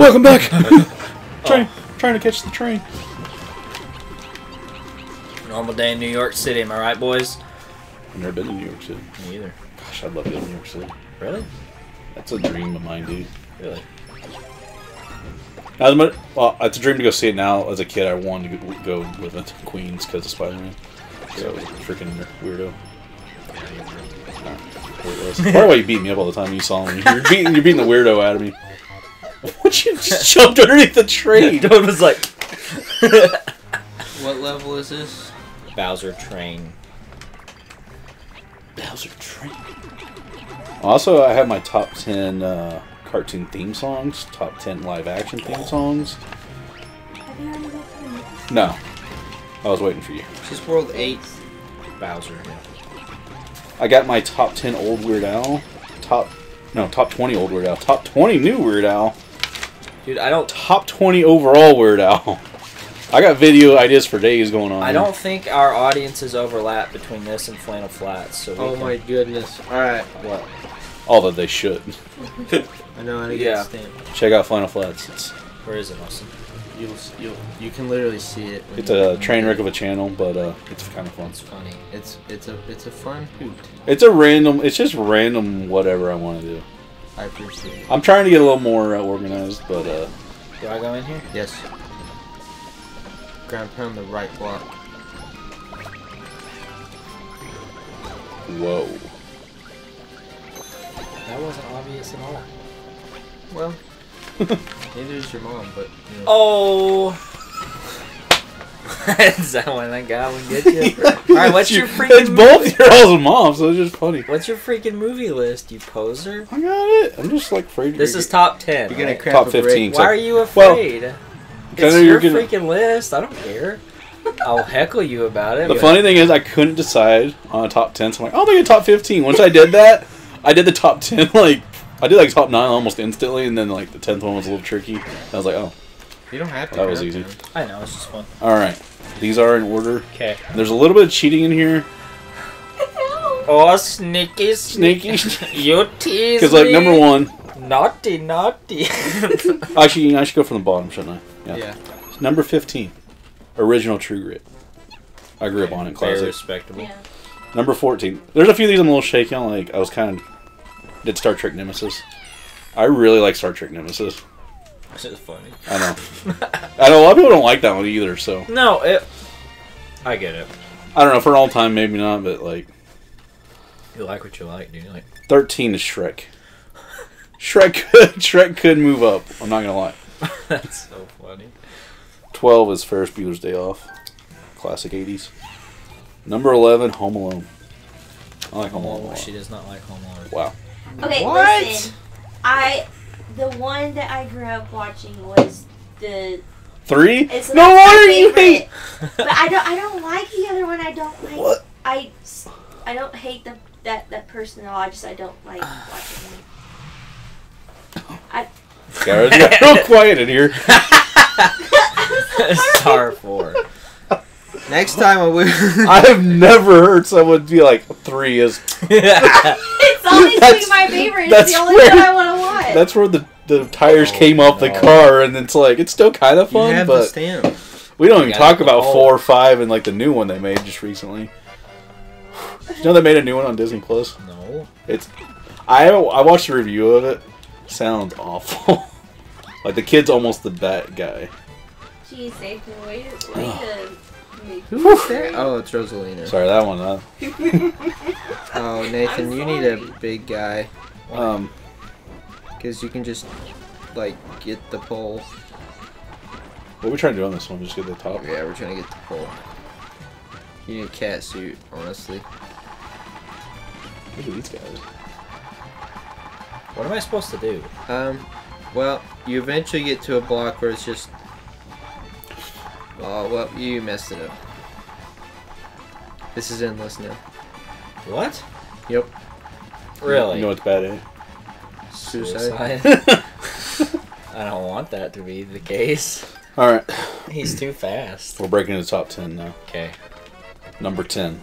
Welcome back. Trying to catch the train. Normal day in New York City, am I right, boys? I've never been to New York City. Me either. Gosh, I'd love to go to New York City. Really? That's a dream of mine, dude. Really? Well, it's a dream to go see it now. As a kid, I wanted to go live in Queens because of Spider-Man. So I was a freaking weirdo. Why you beat me up all the time? You saw me. You're beating the weirdo out of me. What, you just jumped underneath the train? Dude was like... What level is this? Bowser Train. Bowser Train. Also, I have my top 10 cartoon theme songs, top 10 live action theme songs. No. I was waiting for you. This World 8. Bowser, yeah. I got my top 10 old Weird Al. Top 20 old Weird Al. Top 20 new Weird Al. Dude, I don't... Top 20 overall Weird Al. I got video ideas for days going on. I don't think our audiences overlap between this and Flannel Flats. So Oh my goodness. Alright. What? Although they should. I know how to get Yeah. a stamp. Check out Flannel Flats. Where is it, Austin? You can literally see it. when It's you- a train wreck of a channel, but it's kind of fun. It's funny. It's a fun hoot. It's just random whatever I want to do. I appreciate it. I'm trying to get a little more organized, but Do I go in here? Yes. Ground pound the right block. whoa. That wasn't obvious at all. Well, neither is your mom, but you know. Oh! Is that when that guy would get you? Alright, what's your freaking It's both your all's and mom's, so it's just funny. What's your freaking movie list, you poser? I got it. I'm just like afraid. This is top 10. You're gonna right? crap Top a brick. 15. Why are you Well, afraid? I It's know your you're gonna- freaking list. I don't care. I'll heckle you about it. The but- funny thing is, I couldn't decide on a top 10, so I'm like, I'll make a top 15. Once I did that, I did the top 10, like, I did like top 9 almost instantly, and then like the 10th one was a little tricky. I was like, oh, You don't have to. that was ground easy. pound. I know, it's just fun. Alright, these are in order. Okay. There's a little bit of cheating in here. Oh, sneaky, Sneaky. You tease Because, like, me. number 1, Naughty, naughty. actually, I should go from the bottom, shouldn't I? Yeah. Number 15, Original True Grit. I grew up on it, Very classic. respectable. Yeah. Number 14. There's a few of these I'm a little shaky on, like, I was kind of... Did Star Trek Nemesis. I really like Star Trek Nemesis. This is funny. I know. I know a lot of people don't like that one either, so... No, I get it. I don't know, for an all time, maybe not, but, like... You like what you like, dude. Like, 13 is Shrek. Shrek could move up, I'm not gonna lie. that's so funny. 12 is Ferris Bueller's Day Off. Classic 80s. Number 11, Home Alone. I like Home Alone a lot. She does not like Home Alone. Wow. Okay, What? listen. The one that I grew up watching was the. 3? It's No my wonder you favorite. hate... But I don't like the other one. I don't like. What? I don't hate that person at all. I don't like watching them. Garrett's got real quiet in here. Star 4. Next time I will. I have never heard someone be like, 3 is... It's honestly That's- my favorite. It's that's the only where- one I want to watch. That's where the tires came off the no. car, and it's like, it's still kind of You fun, have the but stamp. we don't even gotta talk go about all- 4 or 5 and like the new one they made just recently. You know they made a new one on Disney Plus? No. It's... I watched a review of it. Sounds awful. Like, the kid's almost the bad guy. Jeez, Nathan, way to make Who is that? Oh, it's Rosalina. Sorry, that one. Oh, Nathan, I'm you need a sorry. big guy. Um, Because you can just, like, get the pole. what are we trying to do on this one? Just get the top? Yeah, we're trying to get the pole. You need a cat suit, honestly. Look at these guys. What am I supposed to do? Well, you eventually get to a block where it's just... Oh, well, you messed it up. This is endless now. What? Yep. Really? You know what's bad, eh? Suicide. I don't want that to be the case. Alright, He's too fast. we're breaking into the top 10 now. Okay. Number 10,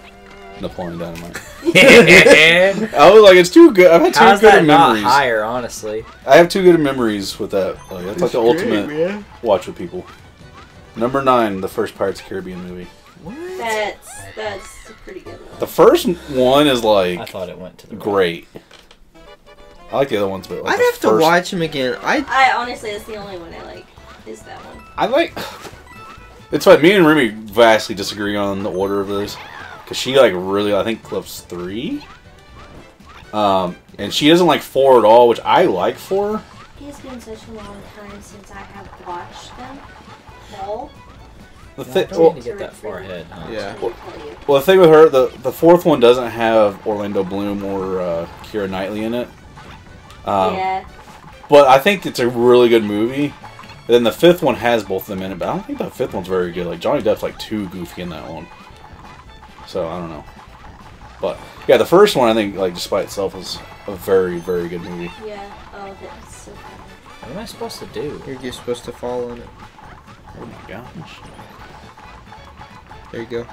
Napoleon Dynamite. I was like, it's too good. I've had too How's good that of not memories. higher, honestly? I have too good of memories with that. Like, that's like the ultimate watch with people. Number 9, the first Pirates of the Caribbean movie. That's a pretty good one. The first one is like I thought it went to the right. great. I like the other ones, but like I'd the have to first- watch them again. I honestly, that's the only one I like. Is that one? I like. It's like me and Remy vastly disagree on the order of this, because she like really I think loves 3, and she doesn't like 4 at all, which I like 4. It's been such a long time since I have watched them all. The Yeah, thi- I don't well, need to get that far ahead. Huh? Yeah. well, the thing with her, the 4th one doesn't have Orlando Bloom or Keira Knightley in it. Yeah. But I think it's a really good movie. And then the 5th one has both of them in it, but I don't think the 5th one's very good. Like Johnny Depp's like too goofy in that one. So I don't know. But yeah, the first one I think like just by itself is a very, very good movie. Yeah. Oh, that's so funny. What am I supposed to do? You're supposed to fall on it. Oh my gosh. There you go.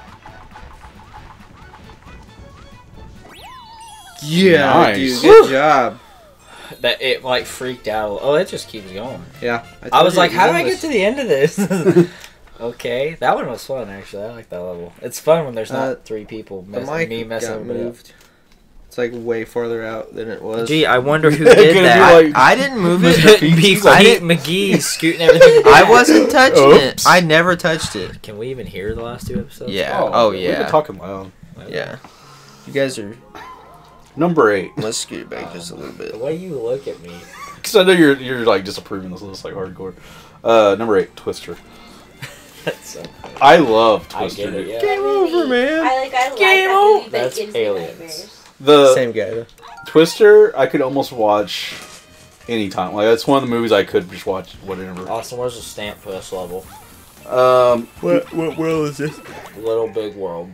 Yeah, Nice. dude, good job. That it like freaked out. Oh, it just keeps going. Yeah. I was like, how do I did get to the end of this? Okay, that one was fun actually. I like that level. It's fun when there's not 3 people The mic me messing got everybody up. moved. It's like way farther out than it was. Gee, I wonder who Gonna did be that. like- I didn't move Mr. it. Pete. Pete McGee scooting everything. I back. wasn't touching Oops. it. I never touched it. Can we even hear the last 2 episodes? Yeah. Oh, We've yeah. been talking loud. Yeah. You guys are. Number 8. Let's scoot it back just a little The bit. way you look at me. Because I know you're like disapproving this list like hardcore. Number 8, Twister. That's so funny. I love I Twister. get it, yeah. Game over, man. I like Game that over. movie, but That's it gives me aliens. nightmares. The Same guy, though. Twister, I could almost watch anytime. Like that's one of the movies I could just watch whatever. Austin, where's the stamp for this level? What world is this? Little Big World.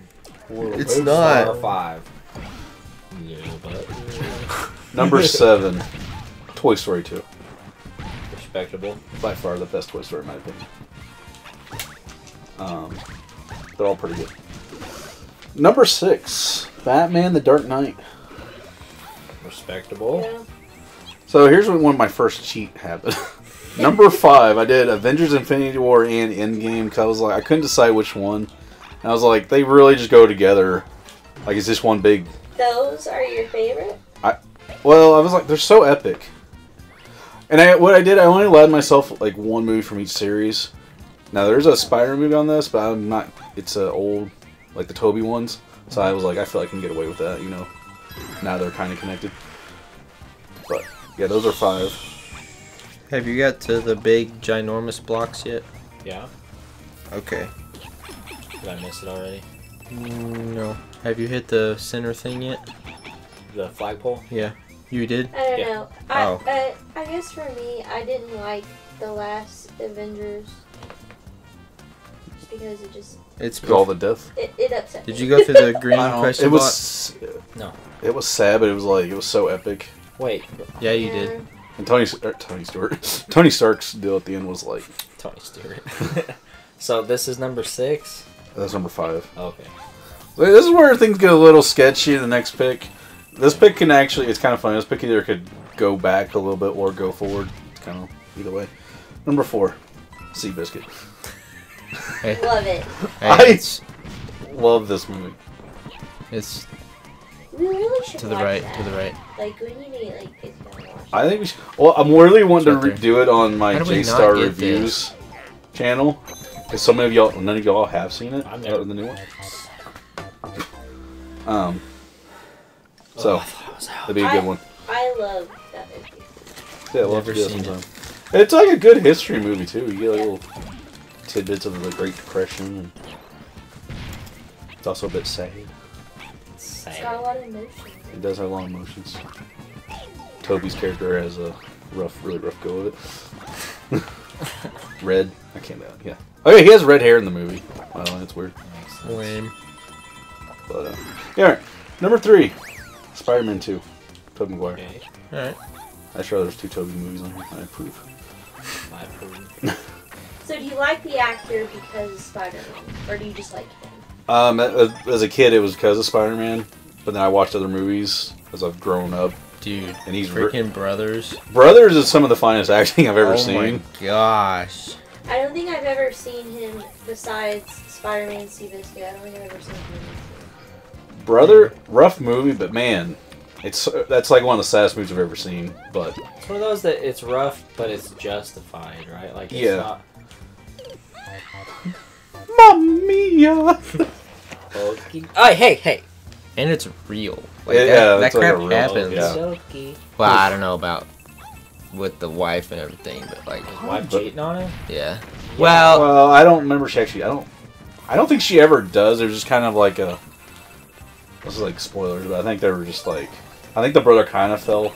It's Star not. 5. Little bit. Number 7, Toy Story 2. Respectable. By far the best Toy Story in my opinion. They're all pretty good. Number 6, Batman: The Dark Knight. Respectable. Yeah. So here's when one of my first cheat happened. Number 5, I did Avengers: Infinity War and Endgame because I was like I couldn't decide which one. And I was like they really just go together. Like it's just one big. Those are your favorite? Well, I was like they're so epic. And I only allowed myself like one movie from each series. Now there's a Spider-Man movie on this, but I'm not. It's old, like the Tobey ones. So I was like, I feel like I can get away with that, you know. Now they're kind of connected. But yeah, those are 5. Have you got to the big, ginormous blocks yet? Yeah. Okay. Did I miss it already? No. Have you hit the center thing yet? The flagpole? Yeah. You did? I don't Yeah. know. Oh. I guess for me, I didn't like the last Avengers. Just because it just It's All the death. it upset Did me. you go through the green I don't know. question It block? was. No. It was sad, but it was like it was so epic. Wait. Yeah, you did. And Tony Stewart, Tony Stark's deal at the end was like Tony Stewart. So this is number 6? that's number 5. Okay. This is where things get a little sketchy. The next pick, this pick can actually it's kind of funny. This pick either could go back a little bit or go forward. It's kind of either way. Number 4, Seabiscuit. Hey, Love it. hey, it's Love this movie. We really should to the watch right, that. to the right. Like when you need like kids gotta watch. I think we should. Well, I'm really wanting It's to right redo it on my How do we not J-Star get Reviews channel. Because so many of y'all, none of y'all have seen it. I've never. The new one. So that'd be a good one. I love that movie. Yeah, we'll have to Never do that seen sometime. It's like a good history movie too. You get little tidbits of the Great Depression, and it's also a bit sad. It's got a lot of emotions. It does have a lot of emotions. Toby's character has a really rough go of it. Red, I can't. Yeah. Oh yeah, he has red hair in the movie. Well, that's weird. Lame. But yeah, all right. Number 3, Spider-Man 2, Tobey Maguire. Okay. Alright. I sure there's 2 Tobey movies on here. I approve. I approve. So do you like the actor because of Spider-Man, or do you just like him? As a kid, it was because of Spider-Man, but then I watched other movies as I've grown up. Dude, And he's freaking Brothers. Brothers is some of the finest acting I've ever Oh seen. my gosh. I don't think I've ever seen him besides Spider-Man Seabiscuit. I don't think I've ever seen him. Brother, rough movie, but man, that's like one of the saddest movies I've ever seen. But It's one of those that it's rough, but it's justified, right? Like, it's Yeah. not. Mamma mia! Oh, hey! And it's real. Like, Yeah, that it's like crap a real- happens. yeah. Jokey. Well, I don't know about with the wife and everything, but like, Wife cheating on him? yeah. Well, Well, I don't remember she actually. I don't think she ever does. There's just kind of like a. This is like spoilers, but I think they were just like. I think the brother kind of fell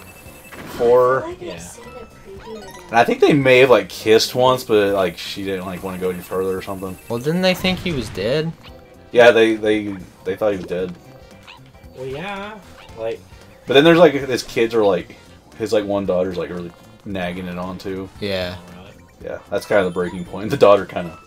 for I her. feel like Yeah. I've seen a preview of And that. I think they may have like kissed once, but like she didn't like want to go any further or something. well, didn't they think he was dead? Yeah, they thought he was dead. Well, yeah. Like, But then there's like his kids are like his like one daughter's like really nagging it on too. Yeah. alright. Yeah, that's kind of the breaking point. The daughter kind of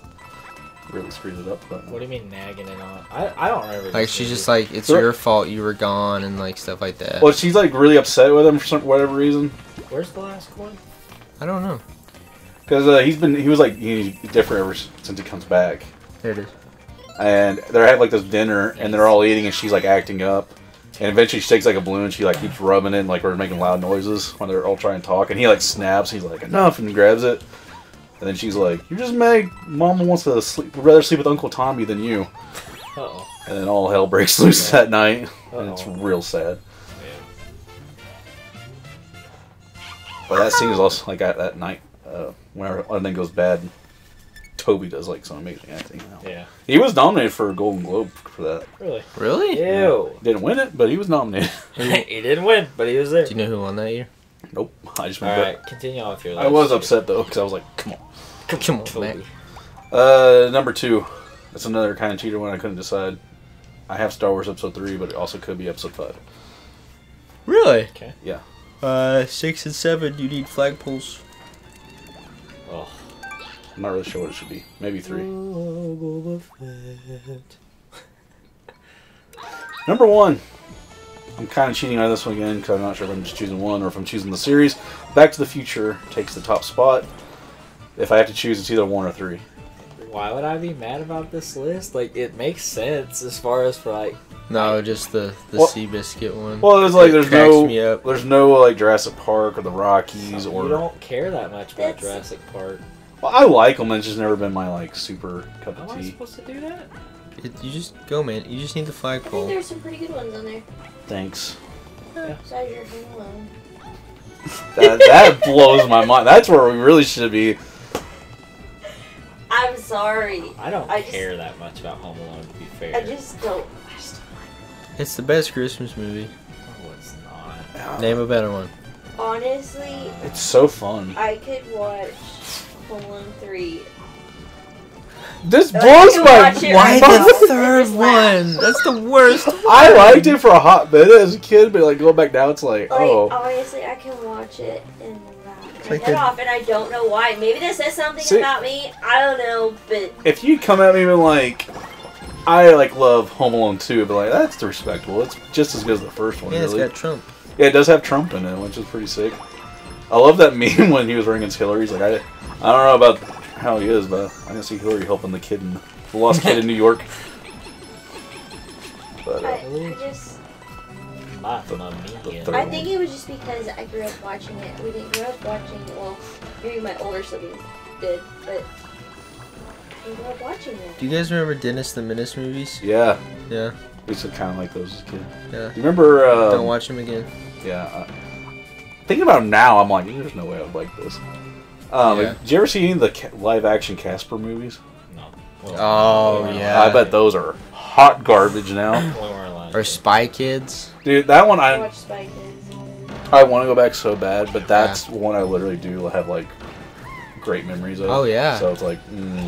really screwed it up. But What do you mean nagging it on? I don't remember. Like this she's movie. just like, it's Sure. your fault you were gone and like stuff like that. well, she's like really upset with him for whatever reason. Where's the last one? I don't know. Because he was like he's different ever since he comes back. There it is. And they're having like this dinner, and they're all eating, and she's like acting up. And eventually she takes like a balloon, and she like keeps rubbing it, and, like we're making loud noises when they're all trying to talk. And he like snaps, he's like enough, and grabs it. And then she's like, "You're just Meg. Mama wants to sleep. Would rather sleep with Uncle Tommy than you." Uh-oh. And then all hell breaks loose that night, and it's Uh-oh. real sad. But that scene is also like at that night, whenever everything goes bad. Toby does like some amazing acting. Yeah. He was nominated for a Golden Globe for that. Really? Really? Ew. Didn't win it, but he was nominated. He didn't win, but he was there. Do you know who won that year? Nope. I just went back. Alright, continue on with your I was upset though because I was like, "Come on." Come on, Toby. Mac. Number 2. That's another kind of cheater one I couldn't decide. I have Star Wars Episode 3, but it also could be Episode 5. Really? Okay. Yeah. 6 and 7, you need flagpoles. Oh. I'm not really sure what it should be. Maybe 3. Number 1. I'm kind of cheating on this one again because I'm not sure if I'm just choosing one or if I'm choosing the series. Back to the Future takes the top spot. If I have to choose, it's either 1 or 3. Why would I be mad about this list? Like, it makes sense as far as for like. No, just the Well- Seabiscuit one. Well, there's like It cracks me up. there's no like Jurassic Park or the Rockies You or. don't care that much about That's- Jurassic Park. Well, I like them. It's just never been my like super cup How of am I tea. supposed to do that? You just go, man. You just need the I think flagpole. there's some pretty good ones on there. Thanks. Besides your Home Alone. That blows my mind. That's where we really should be. I'm sorry. I don't I just- care that much about Home Alone, to be fair. I just don't. It's the best Christmas movie. No, it's not. Name a better one. Honestly, It's so fun. I could watch Home Alone 3. This I blows can my watch it Why right mind. now. the third Just laugh. one? That's the worst. I liked it for a hot bit as a kid, but like going back now, it's like, Like, oh, honestly, I can watch it and laugh my like head the- off, and I don't know why. Maybe that says something See- about me. I don't know, but if you come at me and like, I like love Home Alone 2, but like that's respectable. It's just as good as the first one. Yeah, it's really. got Trump. Yeah, it does have Trump in it, which is pretty sick. I love that meme when he was running against Hillary. He's like, I don't know about how he is, but I didn't see Hillary helping the lost kid in New York. But I just. Mamma the mia. third I think it was just because I grew up watching it. We didn't grow up watching it. Well, maybe my older siblings did, but we grew up watching it. Do you guys remember Dennis the Menace movies? yeah, Yeah. we used to kind of like those as a kid. Yeah. You remember? Don't watch them again. Yeah. Thinking about it now, I'm like, there's no way I would like this. Yeah. Did you ever see any of the live-action Casper movies? No. Oh, yeah. I bet those are hot garbage now. We weren't allowed Or to. Spy Kids. Dude, that one I watched Spy Kids. I want to go back so bad, but that's one I literally do have like great memories of. Oh, yeah. So it's like,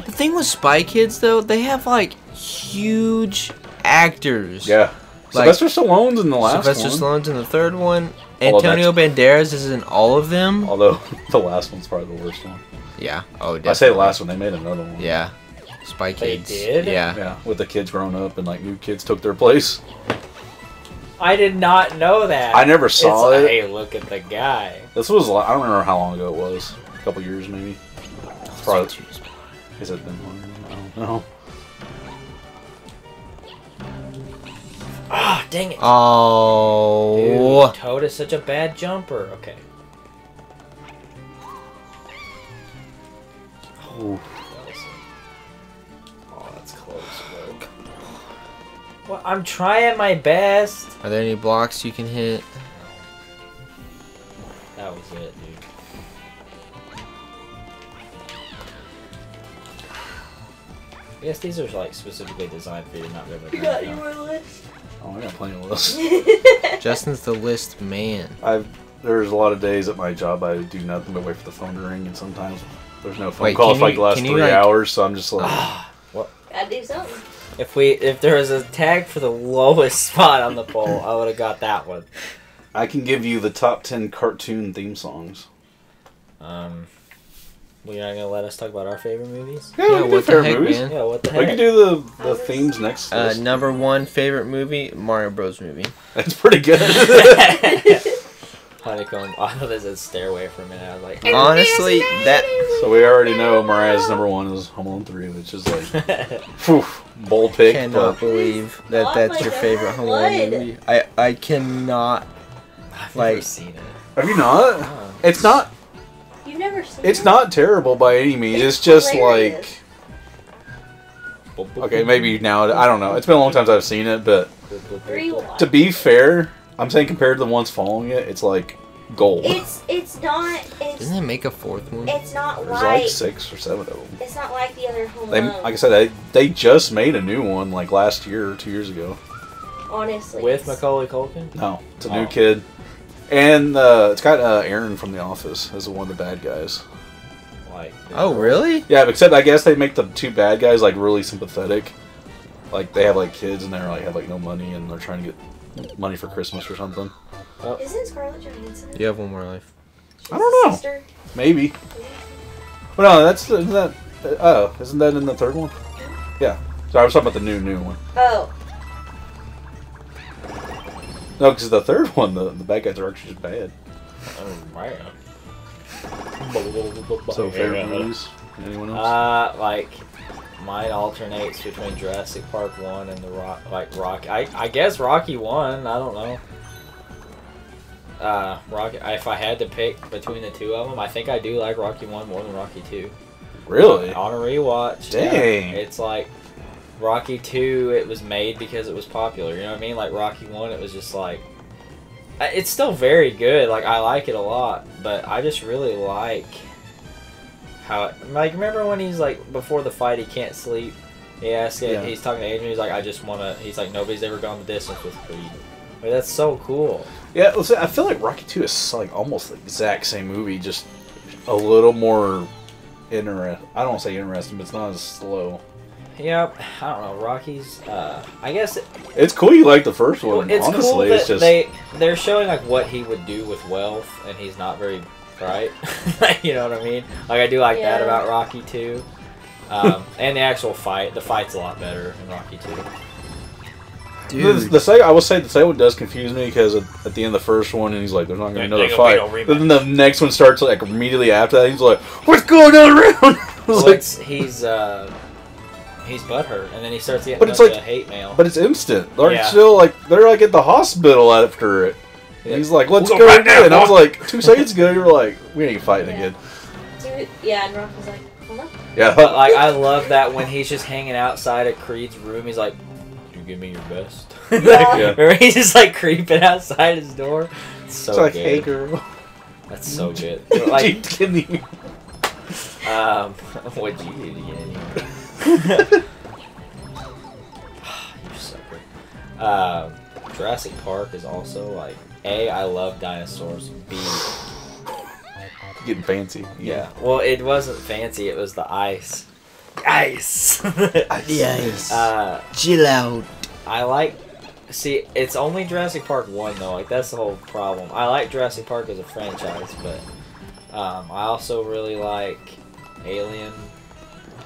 The thing with Spy Kids, though, they have like huge actors. yeah. Like, Sylvester Stallone's in the last Sylvester one. Stallone's in the third one. Although Antonio Banderas is in all of them. Although the last one's probably the worst one. Yeah. Oh, I definitely. say the last one, they made another one. Yeah. Spy They Kids. did? Yeah. Yeah, with the kids growing up and like new kids took their place. I did not know that. I never saw It's, it. Hey, look at the guy. This was I don't remember how long ago it was. A couple years maybe. Probably. Has it been longer? I don't know. Ah, dang it. Oh. Dude, Toad is such a bad jumper. Okay. Ooh. Oh, that's close, bro. Well, I'm trying my best. Are there any blocks you can hit? That was it, dude. I guess these are like specifically designed for you to not be able to You got jump. your list. Oh, I got plenty of lists. Justin's the list man. There's a lot of days at my job I do nothing but wait for the phone to ring, and sometimes there's no phone Wait, call can for like you- the last can 3 you, like- hours, so I'm just like, Gotta do something. If there was a tag for the lowest spot on the poll, I would have got that one. I can give you the top 10 cartoon theme songs. Well, you're not gonna let us talk about our favorite movies? Yeah, we can do what the favorite heck, movies. man? Yeah, what the We can heck? do the themes next. list. Number 1 favorite movie, Mario Bros. Movie. That's pretty good. Honeycomb. I thought this said Stairway for a minute. I was like, Honestly, that So we already know Mariah's number 1 is Home Alone 3, which is like, phew, bold pick. cannot But believe that Oh that's my your favorite Home Alone God. movie. I cannot. I've Like- never seen it. have you not? Oh. It's not. You've never seen It's it? not terrible by any means. It's just hilarious. like, okay, maybe now I don't know. It's been a long time since I've seen it, but Rewatch. to be fair, I'm saying compared to the ones following it, it's like gold. It's not. Didn't they make a 4th one? It's not There's like. like 6 or 7 of them. It's not like the other Home They, Alone. like I said, they just made a new one like last year or 2 years ago. Honestly. With it's- Macaulay Culkin? No, it's a new Oh. kid, and it's got Aaron from The Office as one of the bad guys. Like, Oh, really? Yeah, except I guess they make the 2 bad guys like really sympathetic. Like they have like kids and they're like have like no money and they're trying to get money for Christmas or something. Isn't Scarlett Johansson? You have one more life. She's I don't know. his sister? Maybe. But no, isn't that? Oh, isn't that in the 3rd one? Yeah. So I was talking about the new one. Oh. No, because the 3rd one, the bad guys are actually just bad. Oh, right. So favorite movies? Anyone else? Like, mine alternates between Jurassic Park 1 and the Rocky. I guess Rocky 1, I don't know. Rocky. If I had to pick between the 2 of them, I think I do like Rocky 1 more than Rocky 2. Really? On a rewatch. Dang. Yeah, it's like Rocky 2, it was made because it was popular. You know what I mean? Like Rocky 1, it was just like. It's still very good. Like, I like it a lot. But I just really like how. Like, remember when he's like, before the fight, he can't sleep? Yeah. He's talking to Adrian. He's like, I just want to. He's like, nobody's ever gone the distance with Creed. Like, that's so cool. Yeah, listen, I feel like Rocky 2 is like almost the exact same movie, just a little more I don't want to say interesting, but it's not as slow. Yep. I don't know. Rocky's. I guess. It's cool you like the first one. It's Honestly, cool it's that just they're showing like what he would do with wealth, and he's not very bright. You know what I mean? Like I do like that Yeah. about Rocky 2. And the actual fight. The fight's a lot better in Rocky 2. Dude. the second. I will say the second one does confuse me because at the end of the first one, and he's like, "There's not gonna be There another ain't gonna fight." be no Then the next one starts like immediately after that. He's like, "What's going on around?" I was Well, like, he's butthurt, and then he starts getting But a it's bunch like- of hate mail. but it's instant. They're Yeah. still like they're like at the hospital after it. And Yeah. he's like, "Let's We'll go go right again." now, I was like, 2 seconds ago, you were like, "We ain't fighting Yeah. again." Dude, yeah, and Rock was like, hold on. Yeah. But like I love that when he's just hanging outside of Creed's room, he's like, "You give me your best." Yeah. Yeah. Or he's just like creeping outside his door. It's so It's like, good. "Hey, girl." That's so good. Like, Give me- what'd you do to get in here? You sucker. Jurassic Park is also like A, I love dinosaurs. B, Getting fancy. yeah. Well, it wasn't fancy. It was the ice. Ice. Yes. Chill out. I like. See, it's only Jurassic Park 1 though. Like that's the whole problem. I like Jurassic Park as a franchise, but I also really like Alien.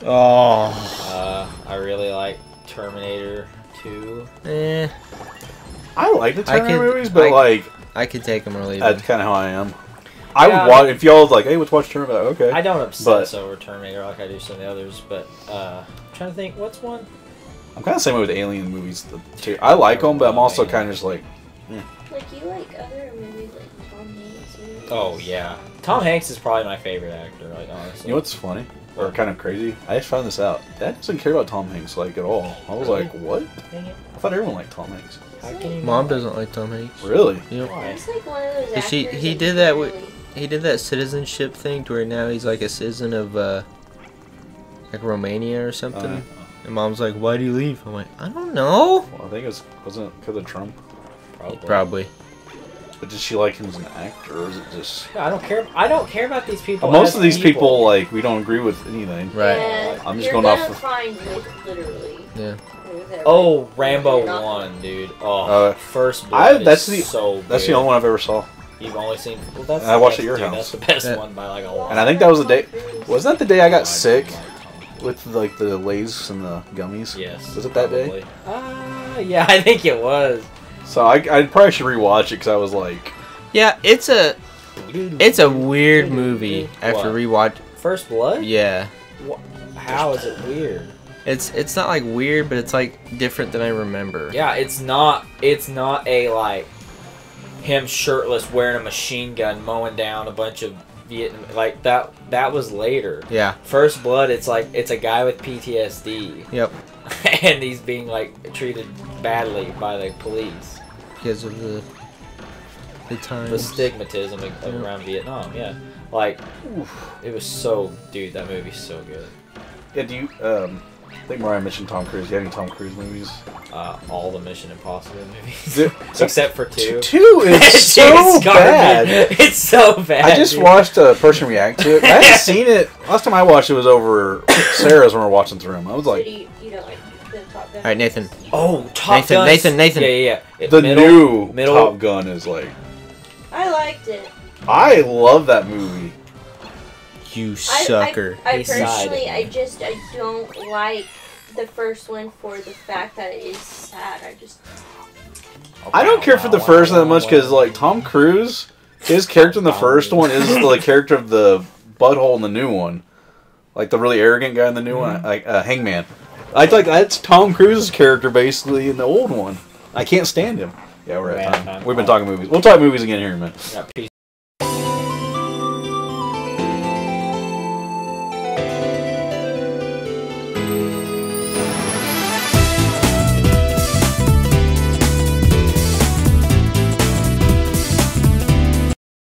Oh. I really like Terminator 2. Eh. I like the Terminator could- movies, but I- like I could take him or leave that's him. kind of how I am. I Yeah, would watch if y'all was like, "Hey, let's watch Terminator." Okay. I don't obsess over Terminator like I do some of the others, but I'm trying to think, what's one? I'm kind of the same way with Alien movies. Too. I like them, but I'm also kind of just like, Like you like other movies like Tom Hanks movies? Oh yeah, Tom Hanks is probably my favorite actor, like honestly. you know what's funny or kind of crazy? I just found this out. Dad doesn't care about Tom Hanks like at all. I was Really? like, what? Dang it. I thought everyone liked Tom Hanks. How can you Mom not? doesn't like Tom Hanks. Really? Yep. Why? He's like one of those Is actors. he that did you that really- with- He did that citizenship thing to where now he's like a citizen of like Romania or something. And Mom's like, "Why do you leave?" I'm like, "I don't know." Well, I think wasn't it because of Trump? Probably. Probably. But did she like him as an actor, or is it just? I don't care. I don't care about these people. Most as of these people, like, we don't agree with anything. Right. Yeah, I'm just you're going off gonna of- find like literally. Yeah. Oh, Rambo You're not- 1, dude. Oh, Uh, First Blood that's is the- so good. That's the only one I've ever saw. You've only seen... Well, that's I watched that's- at your dude, house. That's the best Yeah. one by like a lot. And I think that was the day. Wasn't that the day I Oh, got sick with like the Lay's and the gummies? Yes. Was it that day? day? Yeah, I think it was. So I probably should rewatch it because I was like, Yeah, it's a weird movie after What? rewatch. First Blood? Yeah. How is it weird? It's not like weird, but it's like different than I remember. Yeah, it's not a like him shirtless wearing a machine gun mowing down a bunch of Vietnam like that was later. Yeah. First Blood, it's like it's a guy with PTSD Yep. and he's being like treated badly by the police. Because of the times. The stigmatism around Vietnam, yeah. Like it was so dude, that movie's so good. yeah, do you I think Mariah mentioned Tom Cruise. Do you have any Tom Cruise movies? All the Mission Impossible movies. Dude, Except for 2. 2 is so It's garbage. bad. It's so bad. I just dude. watched a person react to it. I haven't seen it. Last time I watched it was over Sarah's when we were watching through them. I was So like, do you don't like the Top Gun? All right, Nathan. Oh, Top Nathan, Gun. Nathan. Yeah. the new middle. Top Gun is like, I liked it. I love that movie. You sucker. I He personally, sided. I don't like the first one for the fact that it is sad. I don't care for the first one that much because like Tom Cruise, his character in the first one is the character of the butthole in the new one, like the really arrogant guy in the new one, like Hangman. I like that's Tom Cruise's character basically in the old one. I can't stand him. Yeah, we're at time. We've been talking movies. We'll talk movies again here in a minute. Got peace